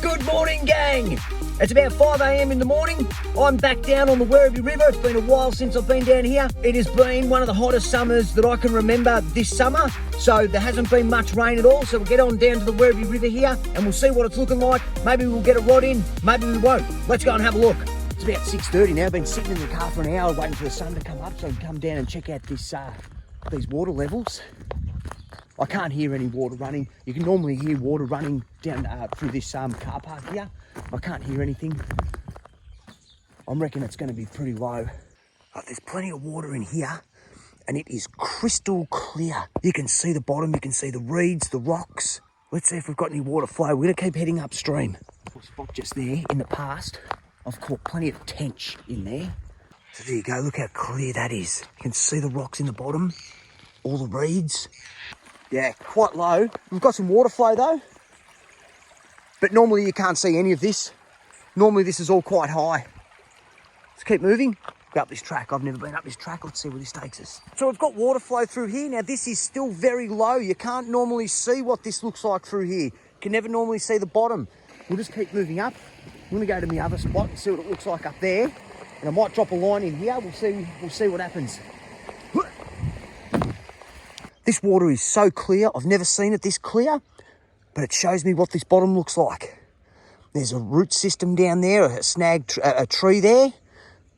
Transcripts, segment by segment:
Good morning, gang. It's about 5 a.m. in the morning. I'm back down on the Werribee River. It's been a while since I've been down here. It has been one of the hottest summers that I can remember this summer. So there hasn't been much rain at all. So we'll get on down to the Werribee River here and we'll see what it's looking like. Maybe we'll get a rod in, maybe we won't. Let's go and have a look. It's about 6:30 now. I've been sitting in the car for an hour waiting for the sun to come up so I can come down and check out this these water levels. I can't hear any water running. You can normally hear water running down through this car park here. I can't hear anything. I reckon it's going to be pretty low. There's plenty of water in here and it is crystal clear. You can see the bottom, you can see the reeds, the rocks. Let's see if we've got any water flow. We're going to keep heading upstream. A spot just there in the past. I've caught plenty of tench in there. So there you go, look how clear that is. You can see the rocks in the bottom, all the reeds. Yeah, quite low. We've got some water flow though, but normally you can't see any of this. Normally this is all quite high. Let's keep moving. Go up this track. I've never been up this track. Let's see where this takes us. So we've got water flow through here. Now this is still very low. You can't normally see what this looks like through here. You can never normally see the bottom. We'll just keep moving up. I'm gonna go to my other spot and see what it looks like up there. And I might drop a line in here. We'll see what happens. This water is so clear. I've never seen it this clear, but it shows me what this bottom looks like. There's a root system down there, a tree there,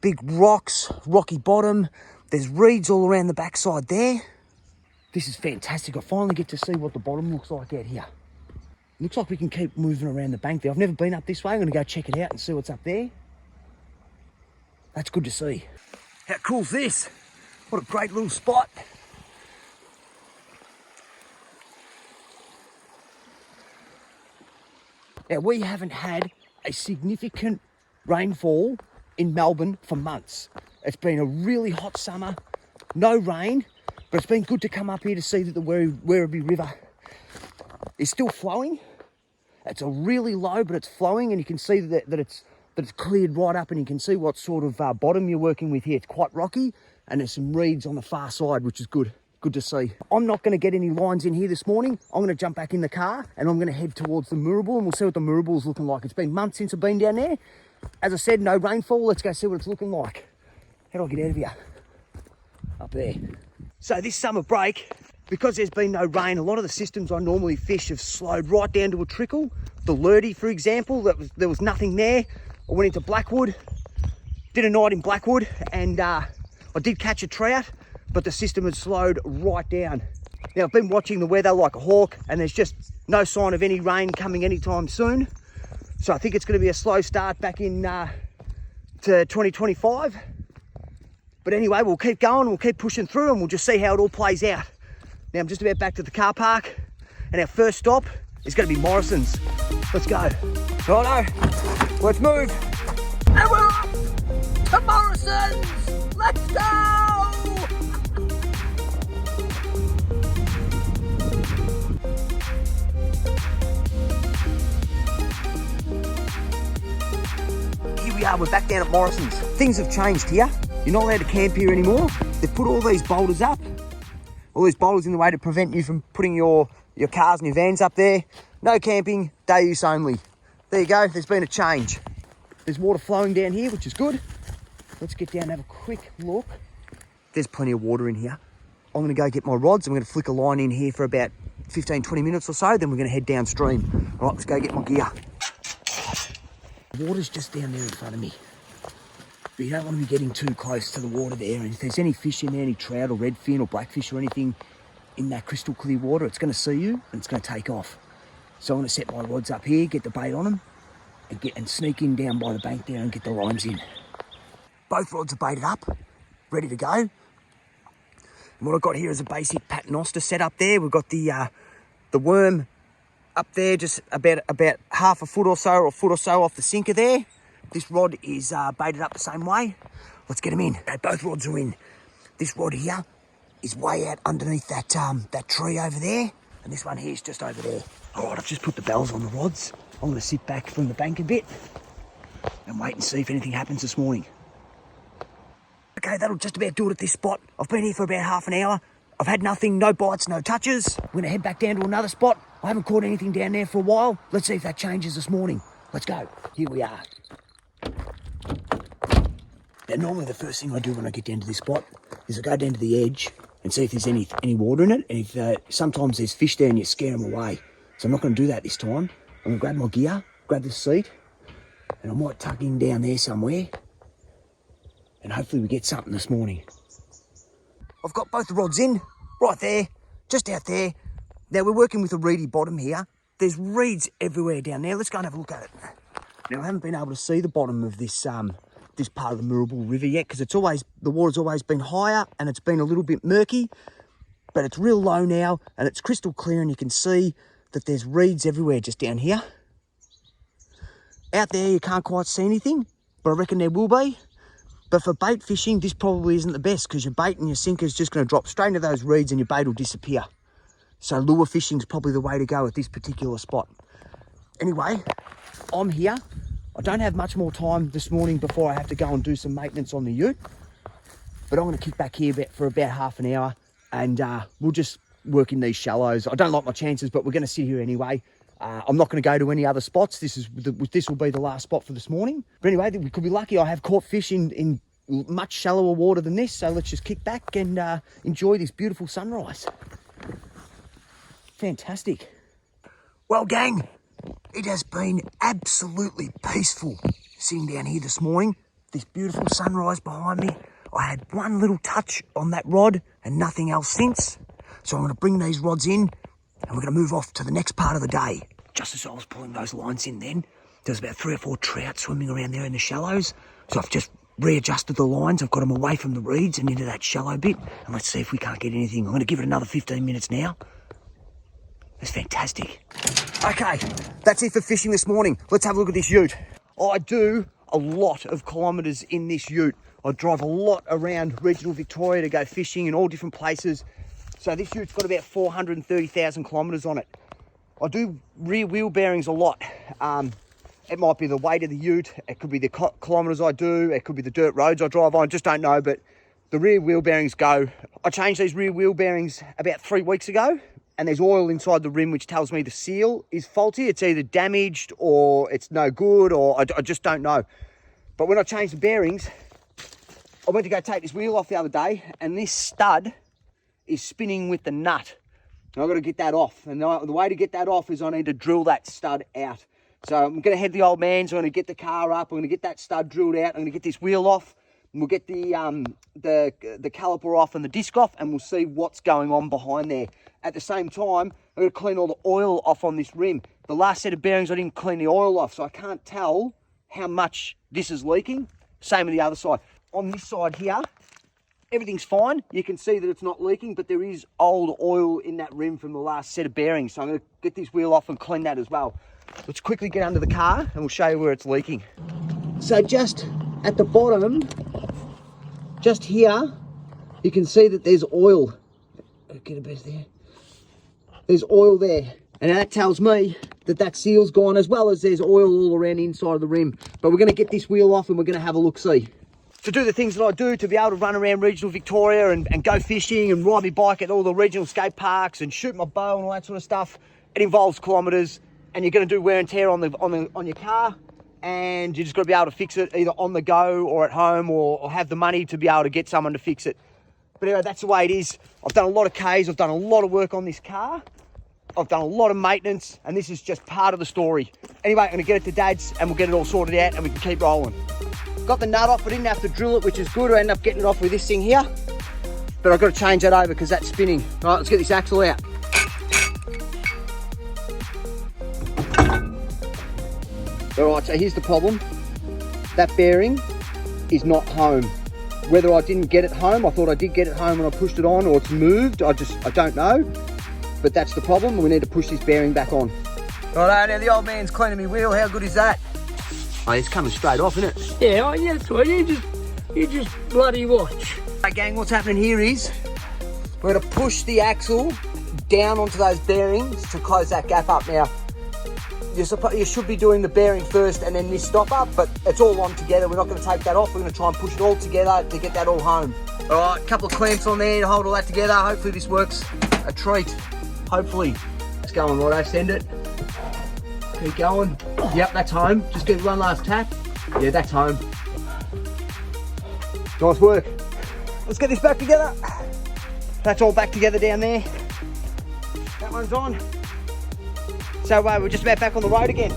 big rocks, rocky bottom. There's reeds all around the backside there. This is fantastic. I finally get to see what the bottom looks like out here. Looks like we can keep moving around the bank there. I've never been up this way. I'm gonna go check it out and see what's up there. That's good to see. How cool's this? What a great little spot. Now, we haven't had a significant rainfall in Melbourne for months. It's been a really hot summer, no rain, but it's been good to come up here to see that the Werribee River is still flowing. It's a really low, but it's flowing, and you can see that it's cleared right up, and you can see what sort of bottom you're working with here. It's quite rocky, and there's some reeds on the far side, which is good. Good to see. I'm not going to get any lines in here this morning. I'm going to jump back in the car and I'm going to head towards the Moorabool and we'll see what the Moorabool is looking like. It's been months since I've been down there. As I said, no rainfall. Let's go see what it's looking like. How do I get out of here? Up there. So this summer break, because there's been no rain, a lot of the systems I normally fish have slowed right down to a trickle. The Lurdy, for example, there was nothing there. I went into Blackwood, did a night in Blackwood, and I did catch a trout, but the system had slowed right down. Now, I've been watching the weather like a hawk, and there's just no sign of any rain coming anytime soon. So I think it's going to be a slow start back in to 2025. But anyway, we'll keep going, we'll keep pushing through, and we'll just see how it all plays out. Now, I'm just about back to the car park, and our first stop is going to be Morrisons. Let's go. Righto, let's move. And we're off to Morrisons. Let's go. We're back down at Morrisons. Things have changed here. You're not allowed to camp here anymore. They've put all these boulders up. All these boulders in the way to prevent you from putting your cars and your vans up there. No camping, day use only. There you go, there's been a change. There's water flowing down here, which is good. Let's get down and have a quick look. There's plenty of water in here. I'm gonna go get my rods. I'm gonna flick a line in here for about 15, 20 minutes or so. Then we're gonna head downstream. All right, let's go get my gear. The water's just down there in front of me. But you don't want to be getting too close to the water there. And if there's any fish in there, any trout or redfin or blackfish or anything in that crystal clear water, it's going to see you and it's going to take off. So I'm going to set my rods up here, get the bait on them, and sneak in down by the bank there and get the lines in. Both rods are baited up, ready to go. And what I've got here is a basic paternoster set up there. We've got the worm up there, just about half a foot or so, or a foot or so off the sinker there. This rod is baited up the same way. Let's get them in. Okay, both rods are in. This rod here is way out underneath that tree over there, and this one here is just over there. All right, I've just put the bells on the rods. I'm going to sit back from the bank a bit and wait and see if anything happens this morning. Okay, that'll just about do it at this spot. I've been here for about half an hour. I've had nothing, no bites, no touches. I'm going to head back down to another spot. I haven't caught anything down there for a while. Let's see if that changes this morning. Let's go. Here we are. Now, normally the first thing I do when I get down to this spot is I go down to the edge and see if there's any water in it. And if sometimes there's fish there and you scare them away. So I'm not going to do that this time. I'm going to grab my gear, grab the seat, and I might tuck in down there somewhere. And hopefully we get something this morning. I've got both the rods in, right there, just out there. Now we're working with a reedy bottom here. There's reeds everywhere down there. Let's go and have a look at it. Now I haven't been able to see the bottom of this this part of the Werribee River yet because the water's always been higher and it's been a little bit murky, but it's real low now and it's crystal clear and you can see that there's reeds everywhere just down here. Out there you can't quite see anything, but I reckon there will be. But for bait fishing, this probably isn't the best because your bait and your sinker is just going to drop straight into those reeds and your bait will disappear. So lure fishing is probably the way to go at this particular spot. Anyway, I'm here. I don't have much more time this morning before I have to go and do some maintenance on the ute. But I'm going to kick back here for about half an hour and we'll just work in these shallows. I don't like my chances, but we're going to sit here anyway. I'm not going to go to any other spots. This will be the last spot for this morning. But anyway, we could be lucky. I have caught fish in much shallower water than this. So let's just kick back and enjoy this beautiful sunrise. Fantastic. Well, gang, it has been absolutely peaceful sitting down here this morning. This beautiful sunrise behind me. I had one little touch on that rod and nothing else since. So I'm going to bring these rods in and we're going to move off to the next part of the day. Just as I was pulling those lines in then, there was about 3 or 4 trout swimming around there in the shallows. So I've just readjusted the lines. I've got them away from the reeds and into that shallow bit. And let's see if we can't get anything. I'm going to give it another 15 minutes now. That's fantastic. Okay, that's it for fishing this morning. Let's have a look at this ute. I do a lot of kilometres in this ute. I drive a lot around regional Victoria to go fishing in all different places. So this ute's got about 430,000 kilometres on it. I do rear wheel bearings a lot. It might be the weight of the ute. It could be the kilometres I do. It could be the dirt roads I drive on. Just don't know, but the rear wheel bearings go. I changed these rear wheel bearings about 3 weeks ago. And there's oil inside the rim which tells me the seal is faulty. It's either damaged or it's no good or I just don't know. But when I changed the bearings, I went to go take this wheel off the other day and this stud is spinning with the nut. And I've got to get that off. And the way to get that off is I need to drill that stud out. So I'm going to head to the old man's. I'm going to get the car up. I'm going to get that stud drilled out. I'm going to get this wheel off. And we'll get the caliper off and the disc off and we'll see what's going on behind there. At the same time, I'm going to clean all the oil off on this rim. The last set of bearings, I didn't clean the oil off, so I can't tell how much this is leaking. Same on the other side. On this side here, everything's fine. You can see that it's not leaking, but there is old oil in that rim from the last set of bearings. So I'm going to get this wheel off and clean that as well. Let's quickly get under the car and we'll show you where it's leaking. So just at the bottom, just here, you can see that there's oil. Get a bit there. There's oil there. And that tells me that that seal's gone as well as there's oil all around the inside of the rim. But we're going to get this wheel off and we're going to have a look-see. To do the things that I do, to be able to run around regional Victoria and go fishing and ride my bike at all the regional skate parks and shoot my bow and all that sort of stuff, it involves kilometres and you're going to do wear and tear on your car and you just got to be able to fix it either on the go or at home or have the money to be able to get someone to fix it. But anyway, that's the way it is. I've done a lot of Ks, I've done a lot of work on this car. I've done a lot of maintenance and this is just part of the story. Anyway, I'm gonna get it to Dad's and we'll get it all sorted out and we can keep rolling. Got the nut off, I didn't have to drill it, which is good. I ended up getting it off with this thing here. But I've got to change that over because that's spinning. All right, let's get this axle out. All right, so here's the problem. That bearing is not home. Whether I didn't get it home, I thought I did get it home when I pushed it on, or it's moved, I don't know. But that's the problem, we need to push this bearing back on. Righto, now the old man's cleaning my wheel, how good is that? Oh, it's coming straight off, isn't it? Yeah, that's right, you just bloody watch. Right, gang, what's happening here is, we're gonna push the axle down onto those bearings to close that gap up. Now, you should be doing the bearing first and then this stop up, but it's all on together. We're not going to take that off. We're going to try and push it all together to get that all home. All right, a couple of clamps on there to hold all that together. Hopefully this works. A treat. Hopefully. Let's go on, righto, send it. Keep going. Yep, that's home. Just give it one last tap. Yeah, that's home. Nice work. Let's get this back together. That's all back together down there. That one's on. So we're just about back on the road again.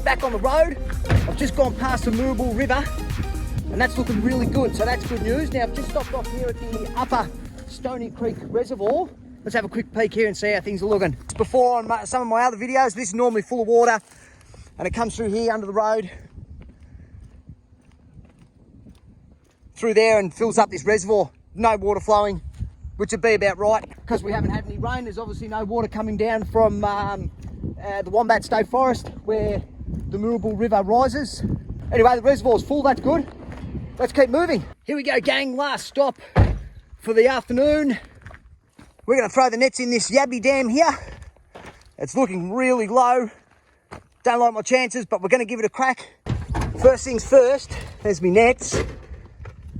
Back on the road. I've just gone past the Werribee River and that's looking really good. So that's good news. Now I've just stopped off here at the upper Stony Creek Reservoir. Let's have a quick peek here and see how things are looking. Before on some of my other videos, this is normally full of water and it comes through here under the road. Through there and fills up this reservoir. No water flowing, which would be about right because we haven't had any rain. There's obviously no water coming down from the Wombat State Forest where the Werribee River rises. Anyway, the reservoir's full, that's good. Let's keep moving. Here we go, gang, last stop for the afternoon. We're gonna throw the nets in this Yabbies dam here. It's looking really low. Don't like my chances, but we're gonna give it a crack. First things first, there's me nets.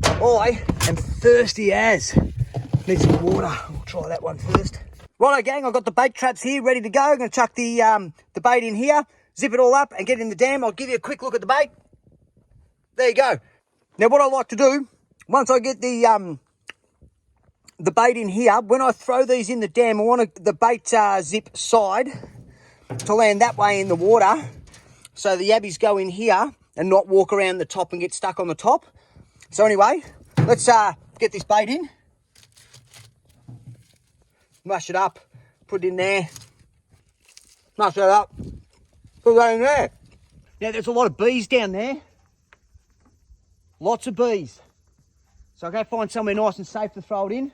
I am thirsty as. Need some water. We'll try that one first. Righto, gang, I've got the bait traps here ready to go. I'm going to chuck the bait in here, zip it all up and get it in the dam. I'll give you a quick look at the bait. There you go. Now what I like to do, once I get the bait in here, when I throw these in the dam, I want the bait zip side to land that way in the water. So the yabbies go in here and not walk around the top and get stuck on the top. So anyway, let's get this bait in. Mush it up, put it in there. Mush it up, put that in there. Now there's a lot of bees down there. Lots of bees. So I'll go find somewhere nice and safe to throw it in.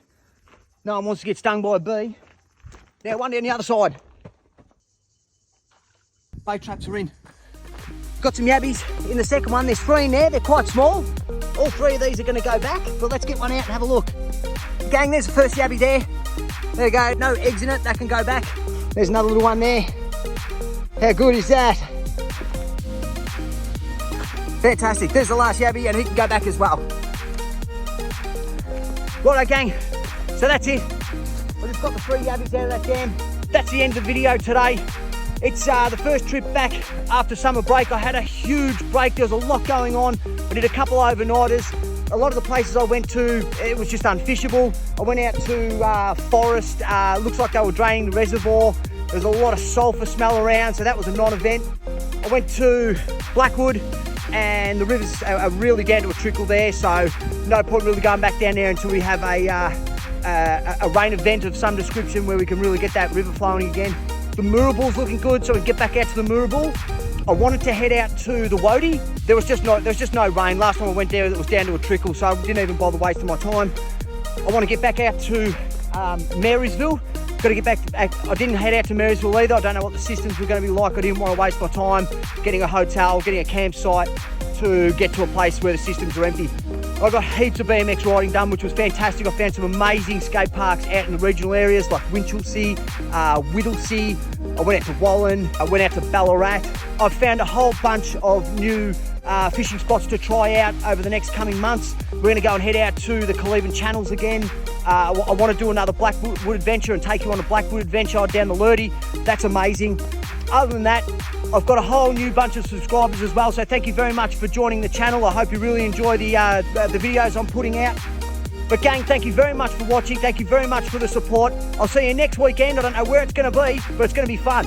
No one wants to get stung by a bee. Now one down the other side. Bait traps are in. Got some yabbies in the second one. There's 3 in there, they're quite small. All 3 of these are gonna go back, but let's get one out and have a look. Gang, there's the first yabby there. There you go, no eggs in it, that can go back. There's another little one there. How good is that? Fantastic, there's the last yabby and he can go back as well. Righto, gang, so that's it. I just got the 3 yabbies out of that dam. That's the end of the video today. It's the first trip back after summer break. I had a huge break, there was a lot going on. I did a couple overnighters. A lot of the places I went to, it was just unfishable. I went out to forest, looks like they were draining the reservoir. There's a lot of sulphur smell around, so that was a non-event. I went to Blackwood and the rivers are really down to a trickle there, so no point really going back down there until we have a rain event of some description where we can really get that river flowing again. The Werribee's looking good, so we get back out to the Werribee. I wanted to head out to the Wodie. There was just no rain. Last time I went there, it was down to a trickle, so I didn't even bother wasting my time. I want to get back out to Marysville. Got to get back. I didn't head out to Marysville either. I don't know what the systems were going to be like. I didn't want to waste my time getting a hotel, getting a campsite to get to a place where the systems are empty. I got heaps of BMX riding done, which was fantastic. I found some amazing skate parks out in the regional areas like Winchelsea, Whittlesea. I went out to Wallen, I went out to Ballarat. I've found a whole bunch of new fishing spots to try out over the next coming months. We're going to go and head out to the Cleveland Channels again. I want to do another Blackwood adventure and take you on a Blackwood adventure down the Lurdy. That's amazing. Other than that, I've got a whole new bunch of subscribers as well, so thank you very much for joining the channel. I hope you really enjoy the videos I'm putting out. But gang, thank you very much for watching. Thank you very much for the support. I'll see you next weekend. I don't know where it's going to be, but it's going to be fun.